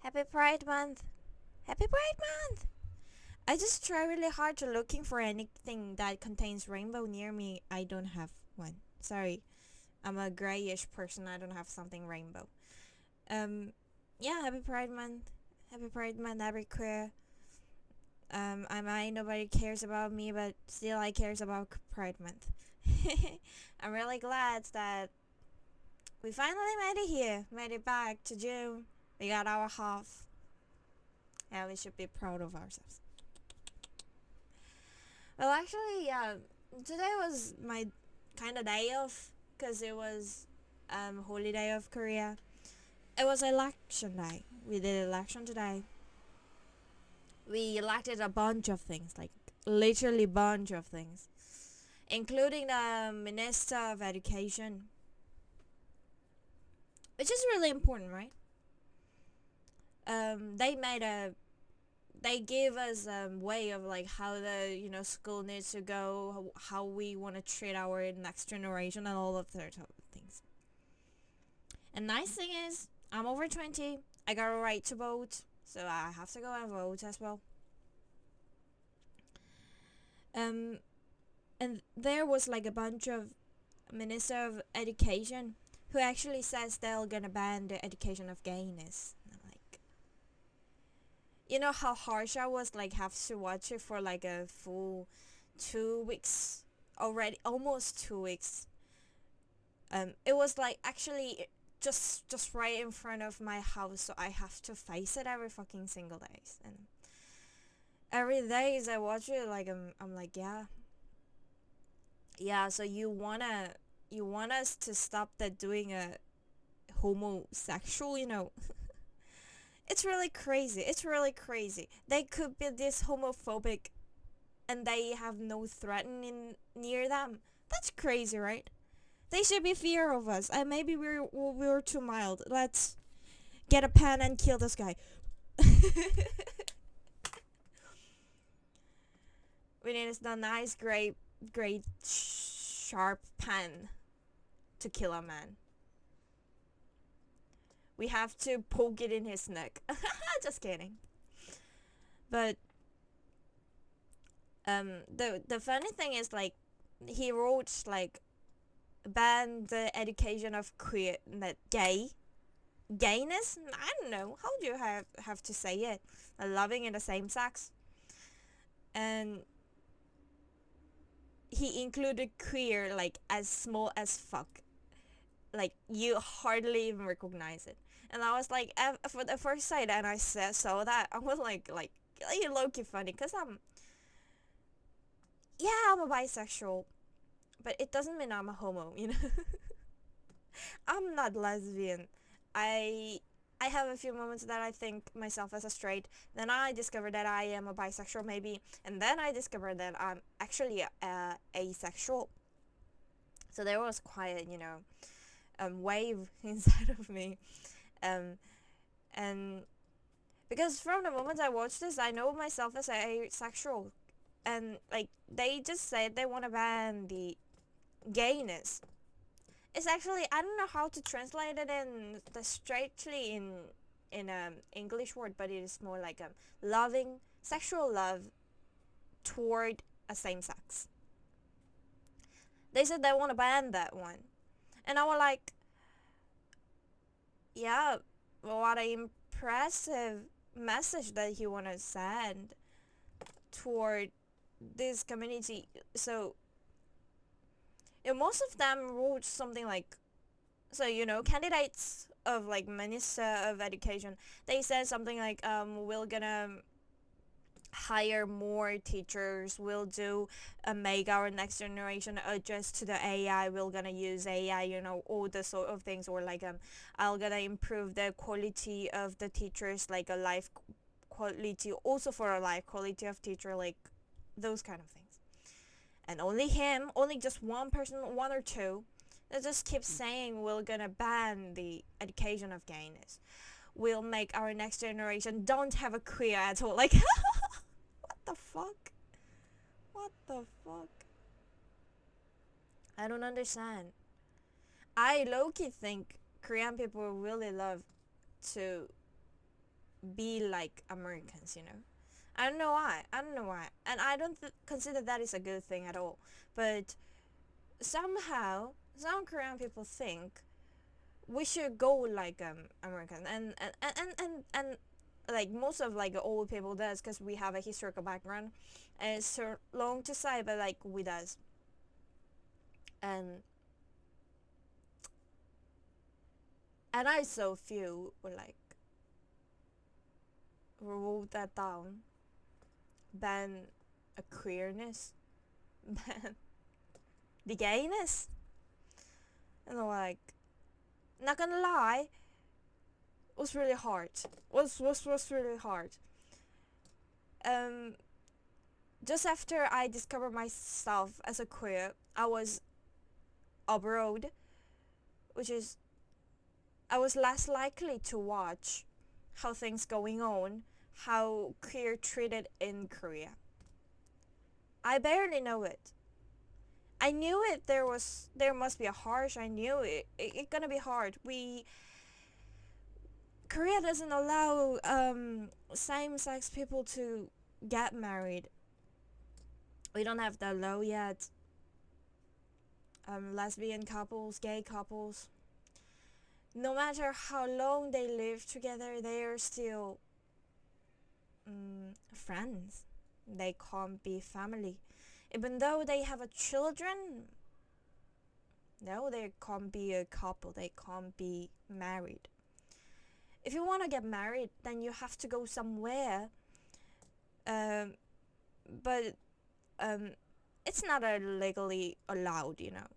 Happy Pride Month! Happy Pride Month! I just try really hard to looking for anything that contains rainbow near me. I don't have one. Sorry. I'm a grayish person. I don't have something rainbow. Um, yeah, Happy Pride Month. Happy Pride Month, every queer. I might nobody cares about me, but still I cares about Pride Month. I'm really glad that we finally made it here. Made it back to June. We got our half. Yeah, we should be proud of ourselves. Well, actually, yeah, today was my kind of day off because it was holiday of Korea. It was election day. We did election today. We elected a bunch of things, like literally bunch of things, including the Minister of Education, which is really important, right? They made a they gave us a way of like how the school needs to go, how we want to treat our next generation, and all of their things. And nice thing is, I'm over 20. I got a right to vote, so I have to go and vote as well. Um, and there was like a bunch of Minister of Education who actually says they're gonna ban the education of gayness. And I'm like, you know how harsh I was, like have to watch it for like a full 2 weeks already, almost 2 weeks. It was like actually just right in front of my house, so I have to face it every fucking single day. And every day as I watch it, like I'm like, yeah. So you want us to stop that doing a homosexual, It's really crazy. It's really crazy. They could be this homophobic and they have no threatening near them. That's crazy, right? They should be fear of us. And maybe we're too mild. Let's get a pen and kill this guy. We need a nice, great, sharp pen to kill a man. We have to poke it in his neck. Just kidding. But the funny thing is, like, he wrote like ban the education of queer, that gayness. I don't know how do you have to say it. Loving in the same sex, and he included queer like as small as fuck. Like you hardly even recognize it. And I was like, for the first sight, and I saw that, I was like you low-key funny, cause I'm a bisexual, but it doesn't mean I'm a homo. I'm not lesbian. I I have a few moments that I think myself as a straight. Then I discovered that I am a bisexual maybe, and then I discovered that I'm actually asexual. So there was quite wave inside of me, um, and because from the moment I watched this, I know myself as asexual, and like they just said they want to ban the gayness. It's actually, I don't know how to translate it in the straightly in English word, but it is more like loving sexual love toward a same sex. They said they want to ban that one, and I was like, yeah, what an impressive message that he want to send toward this community. So most of them wrote something like, so candidates of like Minister of Education, they said something like, we're gonna hire more teachers, we'll do make our next generation adjust to the AI, we're gonna use AI, all the sort of things, or like I'll gonna improve the quality of the teachers, like a life quality, also for a life quality of teacher, like those kind of things. And only just one person, one or two, that just keeps saying we're gonna ban the education of gayness. We'll make our next generation don't have a queer at all. Like, what the fuck? What the fuck? I don't understand. I low-key think Korean people really love to be like Americans, you know. I don't know why. I don't know why. And I don't consider that is a good thing at all. But somehow, some Korean people think we should go like American, and like most of like old people does, because we have a historical background, and it's so long to say, but like we does. And I so few were like wrote that down, ban a queerness, ban the gayness, and like, not gonna lie, was really hard. Was really hard. Um, just after I discovered myself as a queer, I was abroad, which is I was less likely to watch how things going on, how queer treated in Korea. I barely know it. I knew it. There must be a harsh. I knew it gonna be hard. Korea doesn't allow same-sex people to get married. We don't have the law yet. Lesbian couples, gay couples, no matter how long they live together, they are still friends. They can't be family. Even though they have a children, no, they can't be a couple. They can't be married. If you want to get married, then you have to go somewhere. Um, but it's not legally allowed, you know.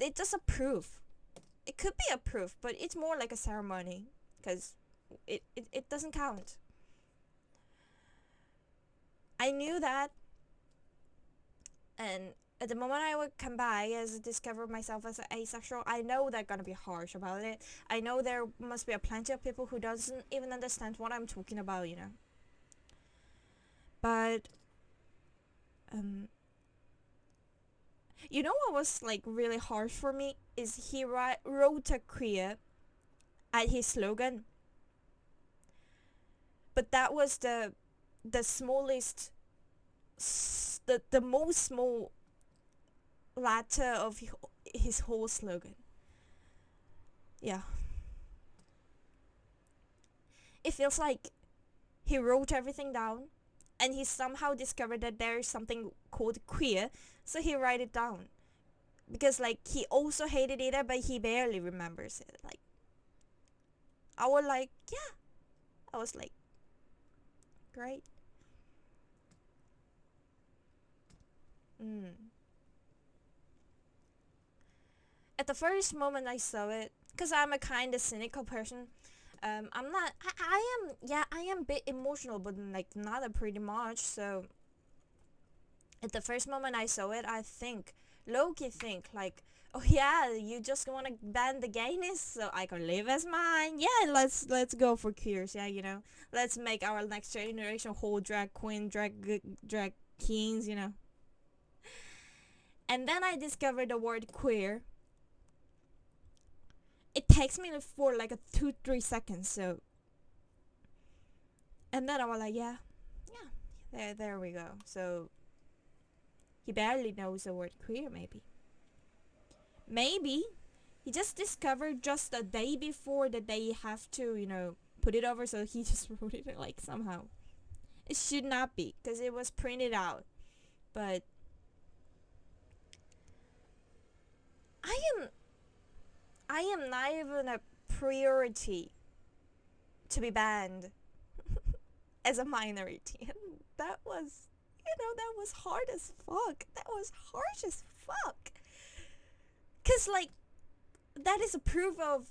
It's just a proof. It could be a proof, but it's more like a ceremony, because it doesn't count. I knew that, and at the moment I would come back as discover myself as asexual, I know they're gonna be harsh about it. I know there must be a plenty of people who doesn't even understand what I'm talking about, you know. But you know what was like really harsh for me is he wrote a queer at his slogan, but that was the smallest, the most small letter of his whole slogan. Yeah, it feels like he wrote everything down, and he somehow discovered that there is something called queer, so he write it down. Because like he also hated it, but he barely remembers it. Like I was like, yeah, I was like, great. Mm. At the first moment I saw it, because I'm a kind of cynical person. I'm not. I am. Yeah, I am a bit emotional, but like not a pretty much. So at the first moment I saw it, I think, low-key think like, oh yeah, you just want to ban the gayness so I can live as mine. Yeah, let's go for queers. Yeah, you know, let's make our next generation whole drag queen, drag kings. You know. And then I discovered the word queer. It takes me for like a 2-3 seconds. So, and then I was like, yeah, there we go. So he barely knows the word queer. Maybe he just discovered just a day before that they have to, you know, put it over, so he just wrote it like somehow. It should not be, because it was printed out. But I am I am not even a priority to be banned as a minority. And that was, that was hard as fuck. That was harsh as fuck. Cause like that is a proof of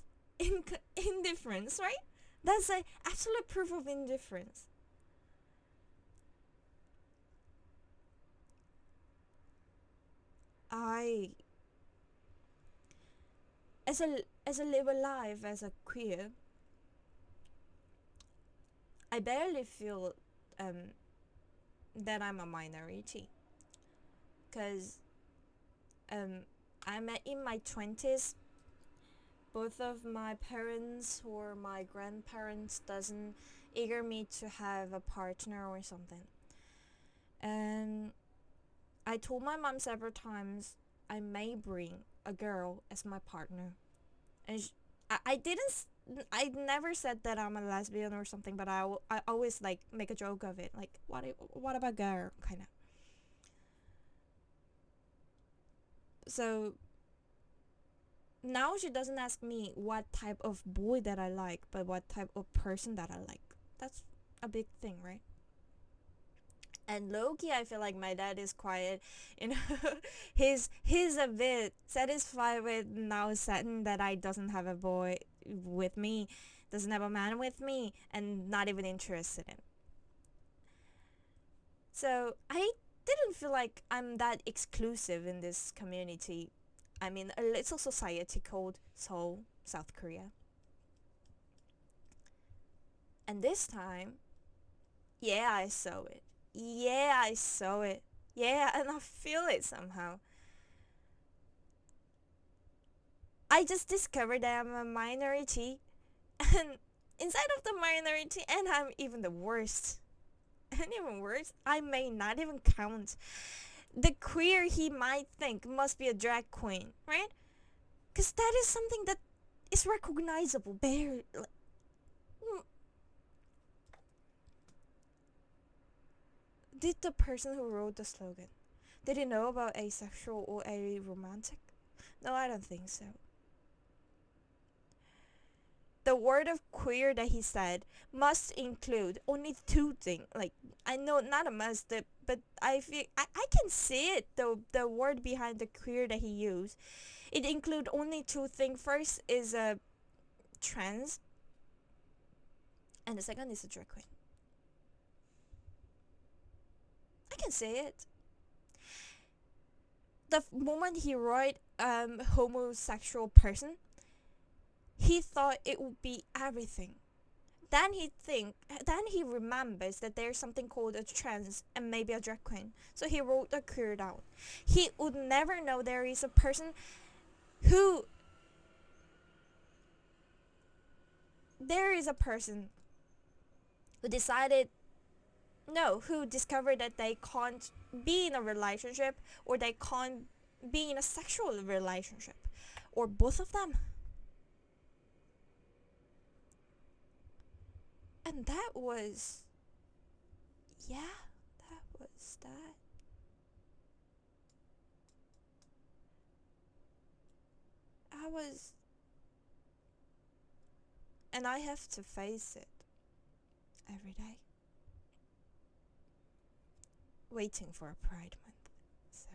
indifference, right? That's an absolute proof of indifference. I, as a live a life as a queer, I barely feel that I'm a minority, cause um I'm in my 20s, both of my parents or my grandparents doesn't eager me to have a partner or something. And I told my mom several times I may bring a girl as my partner. And I didn't I never said that I'm a lesbian or something, but I always like make a joke of it, like what about girl, kind of. So now she doesn't ask me what type of boy that I like, but what type of person that I like. That's a big thing, right? And Loki, I feel like my dad is quiet. You know, he's a bit satisfied with now saying that I doesn't have a boy with me, doesn't have a man with me, and not even interested in. So I didn't feel like I'm that exclusive in this community. I mean, a little society called Seoul, South Korea. And this time, yeah, I saw it. Yeah, I saw it. Yeah, and I feel it somehow. I just discovered that I'm a minority, and inside of the minority, and I'm even the worst. And even worse, I may not even count. The queer he might think must be a drag queen, right? Because that is something that is recognizable. Did the person who wrote the slogan, did he know about asexual or aromantic? No, I don't think so. The word of queer that he said must include only two things. Like, I know not a must, but I feel I can see it. The word behind the queer that he used, it include only two things. First is a trans, and the second is a drag queen. I can see it. The moment he wrote homosexual person, he thought it would be everything. Then he remembers that there's something called a trans and maybe a drag queen. So he wrote a queer down. He would never know there is a person who there is a person who decided no, who discovered that they can't be in a relationship or they can't be in a sexual relationship or both of them. And that was yeah, that was that. I was and I have to face it every day. Waiting for a Pride Month. So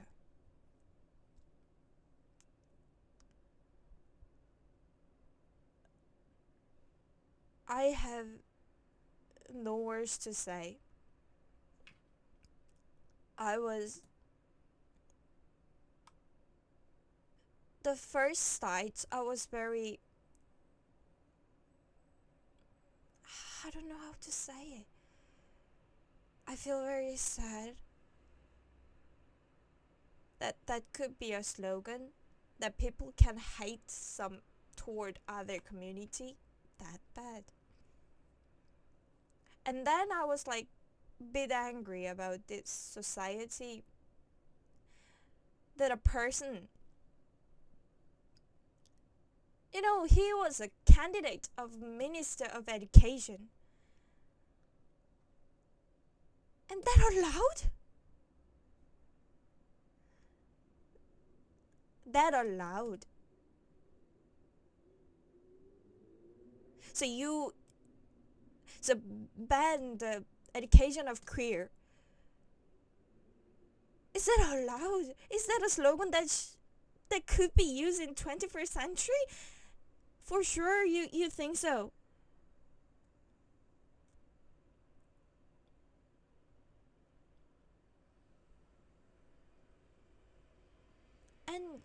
I have no words to say. I was the first night I was very I don't know how to say it. I feel very sad that that could be a slogan that people can hate some toward other community that bad. And then I was like bit angry about this society that a person he was a candidate of Minister of Education. And that allowed? That allowed. So you so ban the education of queer. Is that allowed? Is that a slogan that could be used in 21st century? For sure you think so. And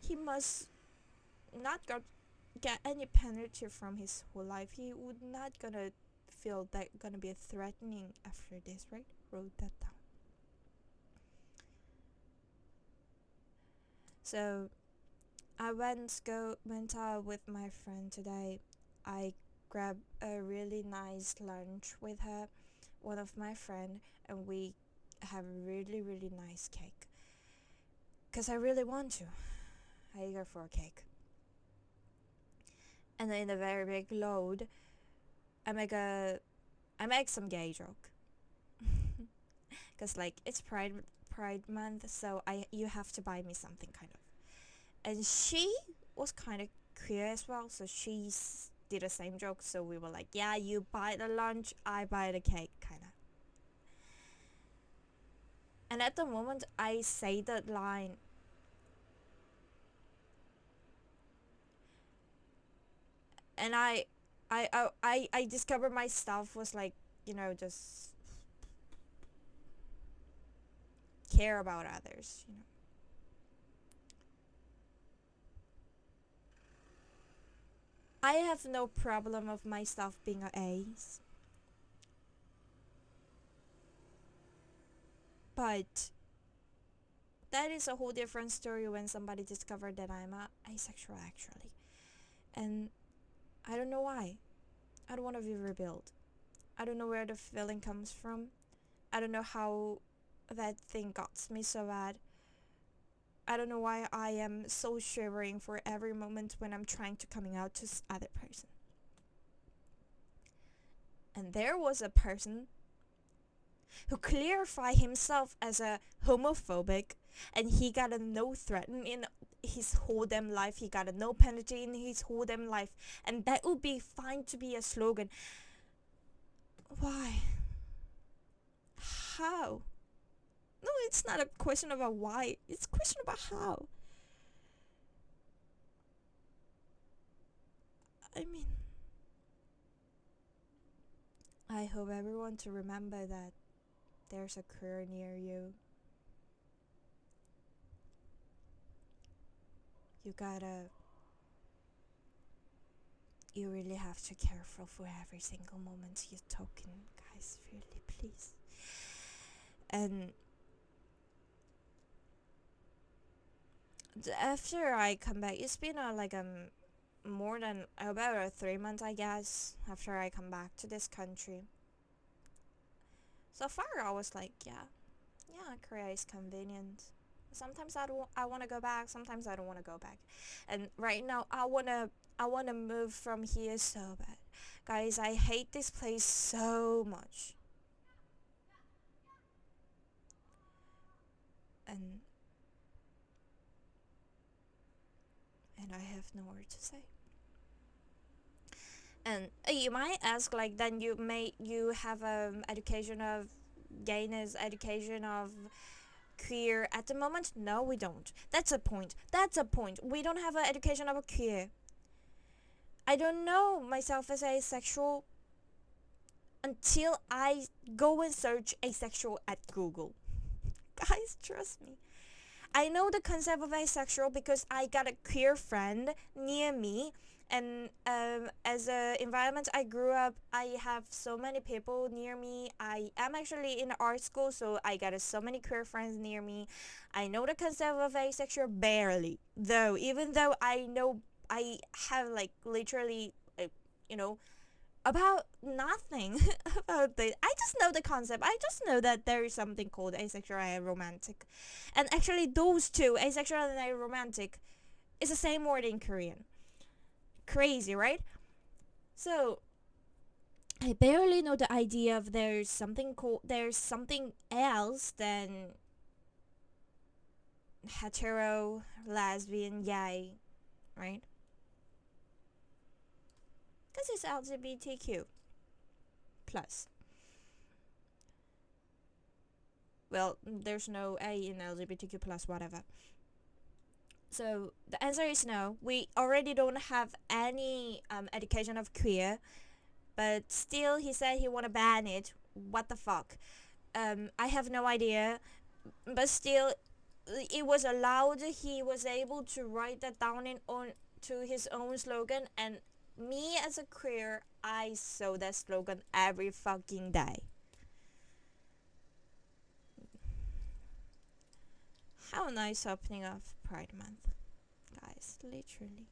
he must not get any penalty from his whole life. He would not gonna feel that gonna be a threatening after this, right? Wrote that down. So I went out with my friend today. I grabbed a really nice lunch with her, one of my friend, and we have a really really nice cake. Cause I really want to. I eager for a cake. And in a very big load, I make some gay joke. Cause like it's Pride month, so I you have to buy me something kind of. And she was kind of queer as well, so she did the same joke. So we were like, yeah, you buy the lunch, I buy the cake, kind of. And at the moment I say that line, and I discovered my stuff was like, just care about others. I have no problem of my stuff being a A's, but that is a whole different story when somebody discovered that I'm asexual actually. And I don't know why. I don't want to be rebuilt. I don't know where the feeling comes from. I don't know how that thing got me so bad. I don't know why I am so shivering for every moment when I'm trying to coming out to other person. And there was a person who clarified himself as a homophobic, and he got a no threaten in his whole damn life. He got a no penalty in his whole damn life, and that would be fine to be a slogan. Why? How? No, it's not a question about why. It's a question about how. I mean, I hope everyone to remember that there's a queer near you. You gotta, you really have to careful for every single moment you're talking, guys. Really, please. And after I come back, it's been more than about 3 months, I guess, after I come back to this country. So far, I was like, yeah, Korea is convenient. Sometimes I want to go back. Sometimes I don't want to go back. And right now, I wanna move from here so bad, guys. I hate this place so much, and I have no word to say. And you might ask, like, then you have education of gayness, education of queer at the moment? No, we don't. That's a point. We don't have an education of a queer. I don't know myself as asexual until I go and search asexual at Google. Guys, trust me. I know the concept of asexual because I got a queer friend near me, and as a environment I grew up, I have so many people near me. I am actually in art school, so I got so many queer friends near me. I know the concept of asexual barely, though. Even though I know I have like literally, you know, about nothing about this. I just know the concept. I just know that there is something called asexual and aromantic. And actually those two, asexual and aromantic, is the same word in Korean. Crazy, right? So I barely know the idea of there's something else than hetero, lesbian, gay, right? Because it's LGBTQ plus. Well, there's no A in LGBTQ plus whatever. So the answer is no. We already don't have any education of queer, but still he said he want to ban it. What the fuck? I have no idea, but still, it was allowed. He was able to write that down in on to his own slogan, and me as a queer, I saw that slogan every fucking day. How nice opening of Pride Month, guys. guys, literally.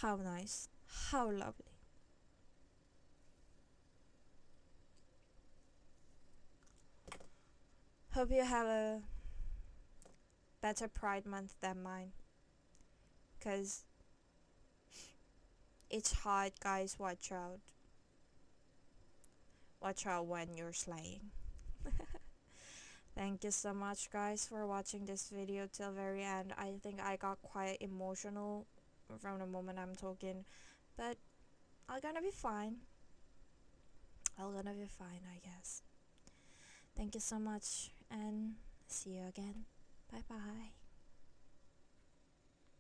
How nice, how lovely. Hope you have a better Pride Month than mine, cause it's hot, guys. Watch out when you're slaying. Thank you so much, guys, for watching this video till very end. I think I got quite emotional from the moment I'm talking, but I'm gonna be fine. I'm gonna be fine, I guess. Thank you so much, and see you again. Bye bye.